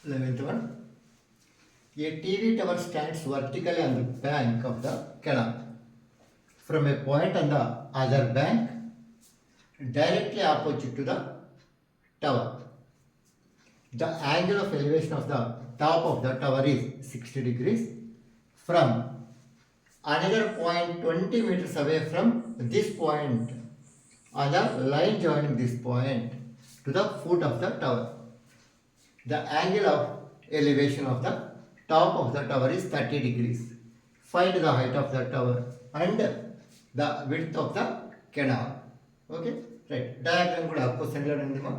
11th one. A TV tower stands vertically on the bank of the canal. From a point on the other bank, directly opposite to the tower. The angle of elevation of the top of the tower is 60 degrees. From another point 20 meters away from this point on the line joining this point to the foot of the tower. The angle of elevation of the top of the tower is 30 degrees. Find the height of the tower and the width of the canal. Okay, right. Diagram కూడా క్వశ్చన్లో ఉంది మా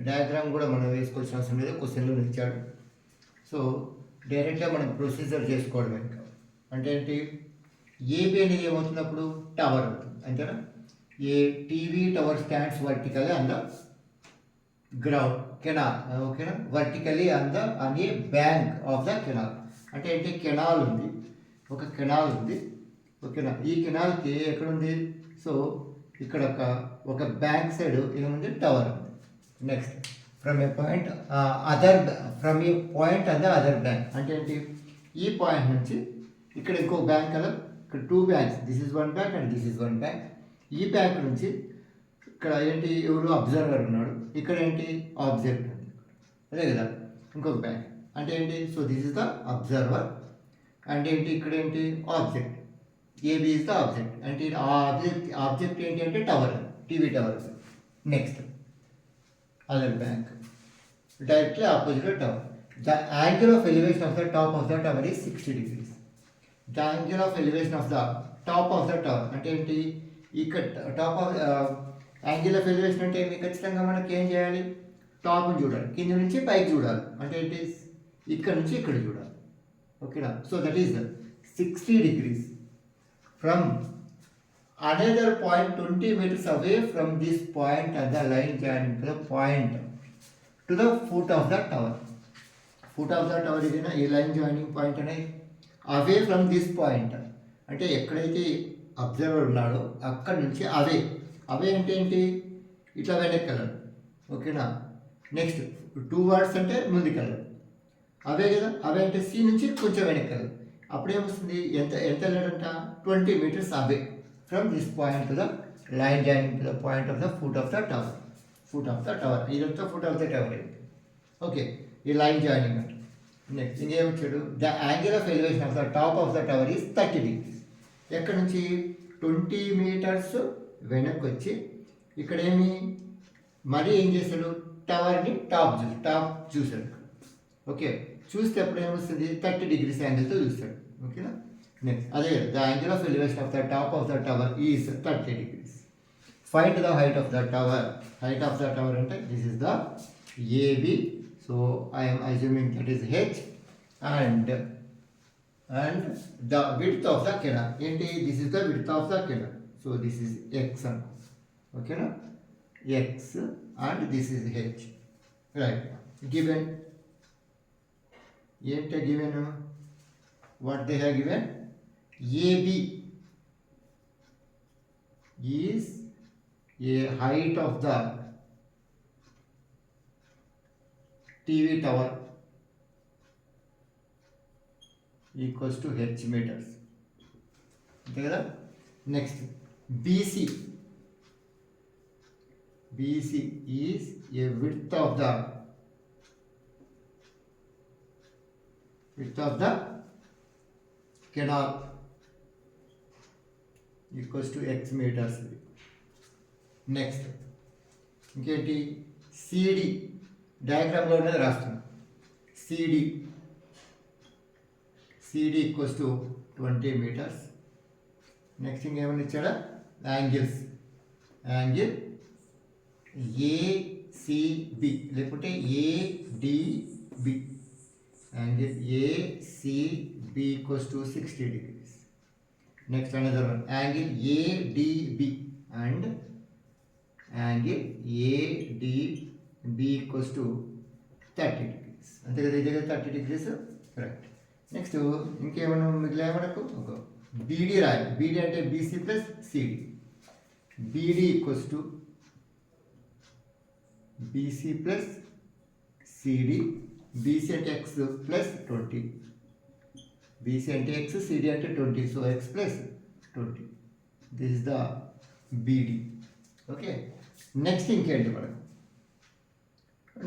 diagram కూడా మనం వేసుకోవాల్సిన అవసరం లేదు, క్వశ్చన్లో ఇచ్చాడు. సో డైరెక్ట్గా మనం ప్రొసీజర్ చేసుకోవడం ఇంకా అంటే ఏంటి, ఏబి అనేది ఏమవుతున్నప్పుడు టవర్ అవుతుంది అంతేనా. A TV tower stands vertically on the ground canal, ఓకేనా, vertically on a bank of the canal. అంటే ఏంటి, కెనాల్ ఉంది, ఒక కెనాల్ ఉంది, ఓకేనా. ఈ కెనాల్కి ఎక్కడుంది, సో ఇక్కడ ఒక బ్యాంక్ సైడ్ ఏముంది, టవర్ ఉంది. Next from A point from A point on the other bank అంటే ఏంటి, ఈ పాయింట్ నుంచి ఇక్కడ ఇంకో బ్యాంక్ కదా, ఇక్కడ two banks, this is one bank and this is one bank. ఈ బ్యాంక్ నుంచి ఇక్కడ ఏంటి, ఎవరు అబ్జర్వర్ ఉన్నాడు, ఇక్కడ ఏంటి ఆబ్జెక్ట్ ఉంది, అదే కదా ఇంకొక బ్యాంక్ అంటే ఏంటి. So this is the observer and ఏంటి, ఇక్కడ ఏంటి object, AB is the object అంటే ఆ ఆబ్జెక్ట్ ఏంటి అంటే tower, TV tower. Next other bank directly opposite tower. The angle of elevation of the top of the tower is 60 degrees. The angle of elevation of the top of the tower అంటే ఏంటి, ఇక్కడ top of angle of elevation అంటే ఏమి, ఖచ్చితంగా మనకి ఏం చేయాలి, టాప్ని చూడాలి, కింద నుంచి పైకి చూడాలి అంటే ఏంటి, ఇక్కడ నుంచి ఇక్కడ చూడాలి, ఓకేనా. So that is 60 degrees from another point 20 meters away from this point at the line joining to the point to the foot of the tower. Foot of the tower is a line joining point and away from this point అంటే ఎక్కడైతే observer ఉన్నాడో అక్కడ నుంచి అవే అంటే ఏంటి, ఇట్లా వెనక్కి, ఓకేనా. నెక్స్ట్ టూ వర్డ్స్ అంటే ముందుకెళ్ళదు, అవే కదా, అవే అంటే సి నుంచి కొంచెం వెనక్కి, అప్పుడేమొస్తుంది, ఎంత వెళ్ళాడంట, 20 meters away from this point to the line joining to the point of the foot of the tower. Foot of the tower, ఇదంతా foot of the tower. Okay, ఈ line joining అంటే. నెక్స్ట్ ఇంకేమొచ్చాడు, the angle of elevation of the top of the tower is 30 degrees. ఎక్కడి నుంచి 20 meters వెనక్కి వచ్చి ఇక్కడ ఏమి మరీ ఏం చేశాడు, టవర్ని టాప్ చూశాడు. ఓకే, చూస్తే అప్పుడు ఏమొస్తుంది, 30 degrees యాంగిల్తో చూస్తాడు, ఓకేనా. నెక్స్ట్ అదే the angle of elevation of the top of the tower is 30 degrees. Find the height of the tower. Height of the tower అంటే this is the AB, so I'm assuming that is H and the width of the canal ఏంటి, this is the width of the canal, so this is X అను, ఓకేనా, X and this is H. Right, given ఏంటి given, what they have given, AB is a height of the TV tower equals to h meters. Okay, next BC is a width of the canal equals to X meters. Next ఇంకేంటి, CD డయాగ్రామ్లో ఉన్నది రాస్తున్నాం, CD equals to 20 meters. నెక్స్ట్ ఇంకేమైనా ఇచ్చాడా, angle ACB లేకుంటే ADB, angle ACB equals to 60 degrees. Next another one, angle ADB and angle ADB equals to 30 degrees. అంతే కదా, ఇదే కదా 30 degrees, రైట్. నెక్స్ట్ ఇంకేమైనా మిగిలిన మనకు ఒక బీడీ రాయాలి. బీడీ అంటే BC plus CD, BD equals to BC plus CD BC అంటే x plus 20. BC అంటే x, CD అంటే 20. So x plus 20. This is the BD. Okay, next ఇంకేంటి మనకు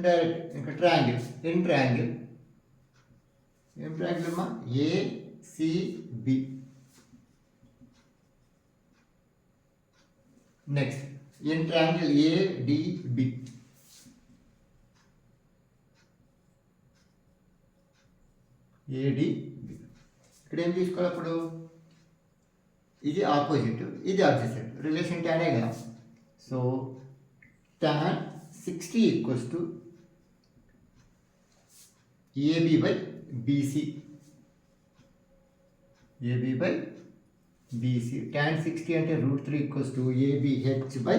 డైరెక్ట్ ఇంకా ట్రయాంగిల్. ఇన్ ట్రయాంగిల్ ఏం ట్రయాంగిల్ అమ్మా? ACB. Next in triangle ADB. ADB ఇక్కడ ఏం తీసుకోవాలి అప్పుడు? ఇది ఆపోజిట్, ఇది ఆపోజిట్, రిలేషన్ టానే కదా. So tan 60 equals to AB by BC. AB by BC. tan 60 అంటే √3 equals to AB H by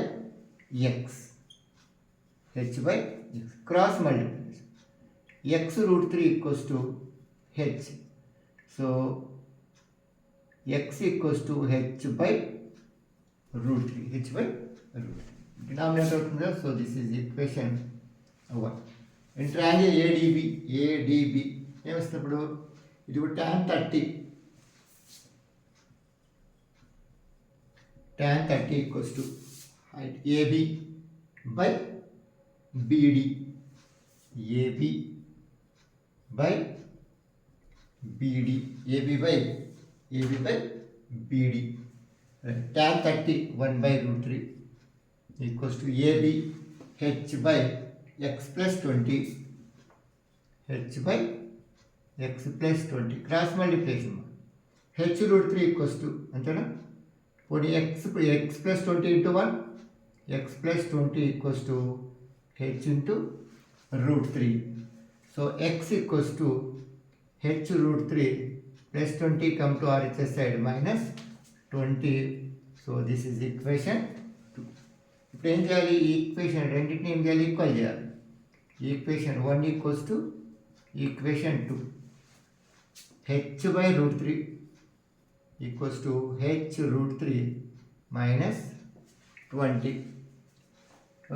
X. H by X cross multiplication. X √3 equals to H. So x equals to H by √3. H by √3 denominator అవుతుంది కదా. So this is equation 1. In triangle ADB ఏమొస్తుంది ఇప్పుడు? ఇది కూడా tan 30. tan 30 equals to height AB by BD. AB by BD. AB by BD. tan 30 1 by √3 equals to AB H by X plus 20. H by X plus 20 cross multiplication. H √3 equals to అంతేనా? పోనీ X plus 20 into 1. X plus 20 equals to H into √3. So X equals to H √3 plus 20 come to RHS side minus 20. So this is equation 2. ఇప్పుడు ఏం చేయాలి? ఈ equation రెండింటిని ఏం చేయాలి? Equal చేయాలి. Equation 1 equals to equation 2. H by √3 equals to H √3 minus 20.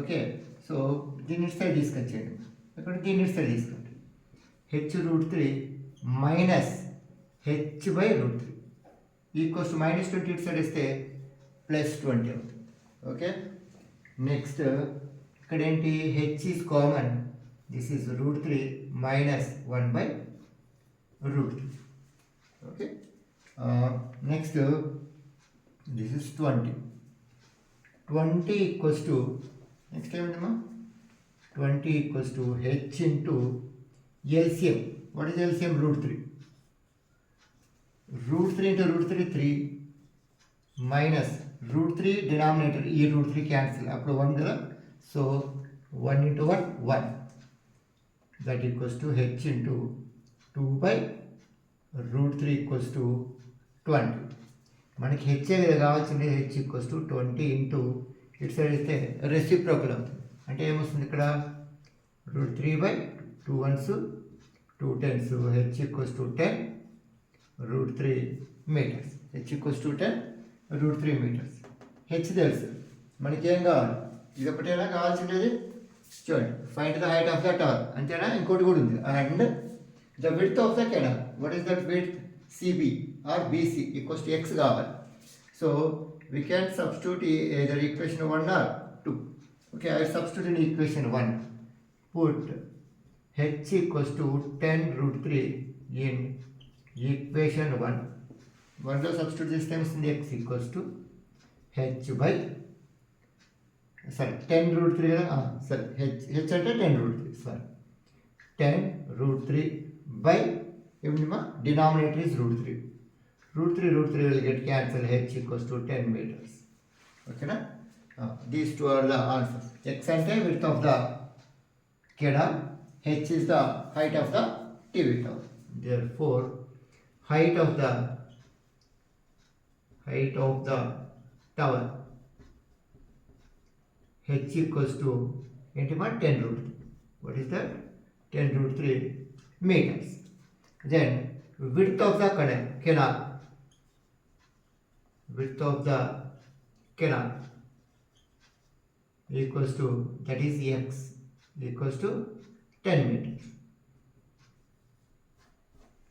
Okay, so దీన్ని side తీసుకొచ్చేయండి. ఇక్కడ దీన్ని సైడ్ తీసుకోండి. H √3 minus H by √3 equals to minus 20 ఇటు సైడ్ ఇస్తే ప్లస్ 20 అవుతుంది. ఓకే, నెక్స్ట్ ఇక్కడ ఏంటి? H is common. This is √3 minus 1 by √3. Okay, next this is 20 equals to next ఏమిటమ్మా? 20 equals to H into LCM. What is LCM? √3. √3 into √3 3 minus √3 denominator. ఈ √3 cancel. అప్పుడు 1 కదా. So 1 into 1 1. That equals to H into 2 by √3 equals to 20. మనకి H కదా కావాల్సింది. H equals to 20 into ఇటు side ఇస్తే reciprocal అవుతుంది. అంటే ఏమొస్తుంది ఇక్కడ? √3 by 2 1s 2 10s. H equals to 10 √3 meters. H equals to 10 √3 meters. H తెలుసు మనకి. ఏం కావాలి? ఇది ఒకటేనా కావాల్సిండేది? చూడండి, find the height of the tower అంతేనా? ఇంకోటి కూడా ఉంది. And the width of the canal. What is that width? CB or BC equals to X కావాలి. So we can substitute either equation 1 or 2. Okay, I substitute in equation 1. Put H equals to 10 √3 in equation 1. 1లో substitute చేస్తే వస్తుంది X equals to H by sorry 10 √3 కదా. సరే, H అంటే 10 √3. Sorry 10 √3 by ఏమిటమ్మా? Denominator is √3. √3 will get cancelled. H equals to 10 meters. ఓకేనా? These two are the answers. X అంటే width of the canal. H is the height of the TV tower. Therefore, height of the tower H equals to 10 √3. What is that? 10 √3 meters. Then width of the canal. Width of the canal equals to, that is X equals to 10 meters.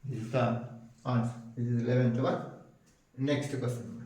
This is the answer. This is 11th one. Next question.